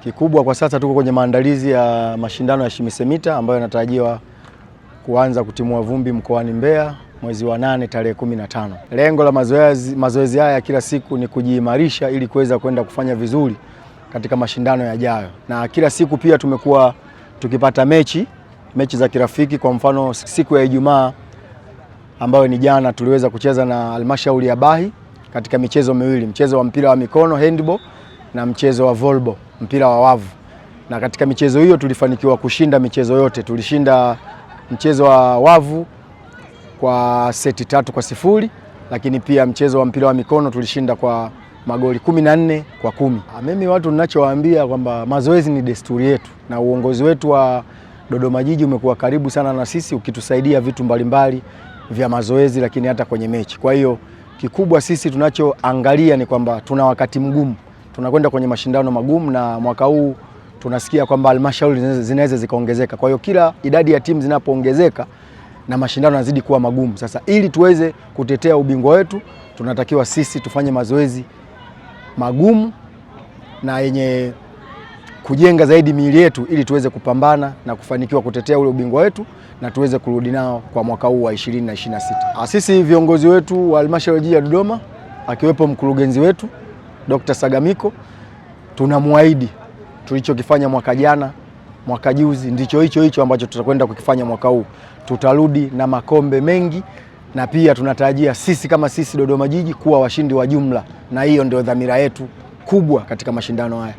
Kikubwa kwa sasa tuko kwenye maandalizi ya mashindano ya Shimisemita ambayo yanatarajiwa kuanza kutimua vumbi mkoani Mbeya mwezi wa 8 tarehe 15. Lengo la mazoezi haya kila siku ni kujiimarisha ili kuweza kwenda kufanya vizuri katika mashindano yajayo. Na kila siku pia tumekuwa tukipata mechi za kirafiki. Kwa mfano siku ya Ijumaa ambayo ni jana tuliweza kucheza na Halmashauri ya Bahi katika michezo miwili, mchezo wa mpira wa mikono handball na mchezo wa volleyball mpira wa wavu. Na katika michezo hiyo tulifanikiwa kushinda michezo yote. Tulishinda mchezo wa wavu kwa seti 3-0, lakini pia mchezo wa mpira wa mikono tulishinda kwa magoli 14-10. Mimi watu ninachowaambia kwamba mazoezi ni desturi yetu, na uongozi wetu wa Dodoma Jiji umekuwa karibu sana na sisi ukitusaidia vitu mbalimbali vya mazoezi, lakini hata kwenye mechi. Kwa hiyo kikubwa sisi tunachoangalia ni kwamba tuna wakati mgumu, tunakwenda kwenye mashindano magumu, na mwaka huu tunasikia kwamba halmashauri zinaweza zikaongezeka. Kwa hiyo kila idadi ya timu zinapoongezeka na mashindano yanazidi kuwa magumu. Sasa ili tuweze kutetea ubingwa wetu tunatakiwa sisi tufanye mazoezi magumu na yenye kujenga zaidi miili yetu ili tuweze kupambana na kufanikiwa kutetea ule ubingwa wetu na tuweze kurudi nao kwa mwaka huu wa 2026. Sisi viongozi wetu wa halmashauri ya Dodoma akiwepo mkurugenzi wetu Dr. Sagamiko, tunamwaahidi tulichokifanya mwaka jana, mwaka juzi, ndicho hicho ambacho tutakwenda kukifanya mwaka huu. Tutarudi na makombe mengi, na pia tunatarajia sisi kama sisi Dodoma Jiji kuwa washindi wa jumla, na hiyo ndio dhamira yetu kubwa katika mashindano haya.